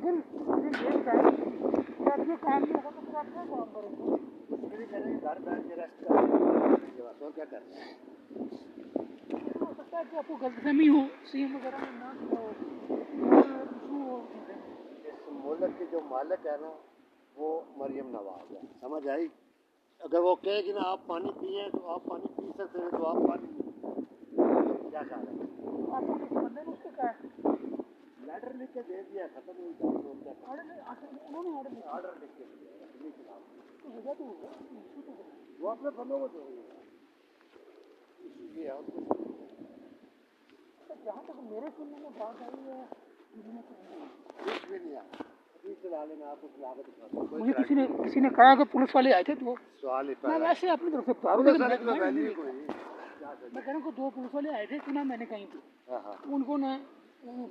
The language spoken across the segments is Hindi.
लेकिन ये बताएं कि अब ये काम नहीं होगा तो फिर आप क्या काम करेंगे? कुछ भी नहीं करेंगे, घर बैठ के रेस्ट करेंगे बस, और क्या करना है। हो सकता है कि आपको गलतफहमी हो, सीएम वगैरह में ना हो और इशू हो चीज़ें में। इस मुल्क के जो मालिक है ना, वो मरियम नवाज है, समझ आई। अगर वो कहेगी ना आप पानी पिए तो आप पानी पी सकते हैं, तो आप पानी क्या ख्याल है। आपको किसी बंदे ने उसको कहा लेटर लिख के दे दिया, खत्म हुई बात, तो क्या ऑर्डर उन्होंने ऑर्डर लिखा ऑर्डर लिख के दिया अपने खिलाफ। तो वजह तो होगा इशू तो होगा। वो अपने बंदों को देंगे, ये है और कुछ नहीं। तो जहाँ तक मेरे सुनने में बात आई है कुछ भी नहीं आया अभी फिलहाल में, आप उस लागत दिखा मुझे किसी ने कहा कि पुलिस वाले आए थे तो सवाल ही मैं वैसे अपनी तरफ से बता रहा पुलिस हूँ, वाले लेकिन की तो मैं वैल्यू नहीं कोई देखा। मैं कह रहा हूँ कि 2 पुलिस वाले आए थे, सुना मैंने कहीं पे हाँ हाँ, उनको ना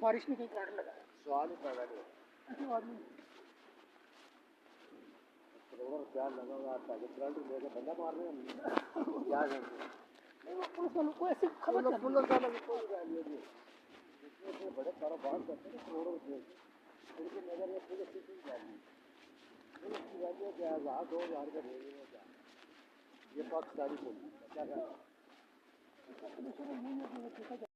बारिश में कहीं गार्ड लगाया सवाल ही पैदा नहीं ऐसे आदमी करोड़ों रुपया लगा हुआ आता है, करंट लेके बंदा मार रहे हैं क्या करते हैं। नहीं, वो पुलिस वालों को ऐसी खबर चल रही पुलिस वालों की कोई वैल्यू नहीं है, इतने बड़े कारोबार करते हैं करोड़ों रुपये, उनकी नज़र में पुलिस की कोई वैल्यू नहीं। पुलिस की वैल्यू क्या है, 1000-2000 का भेजने में क्या, ये पाकिस्तानी पुलिस क्या करना। है।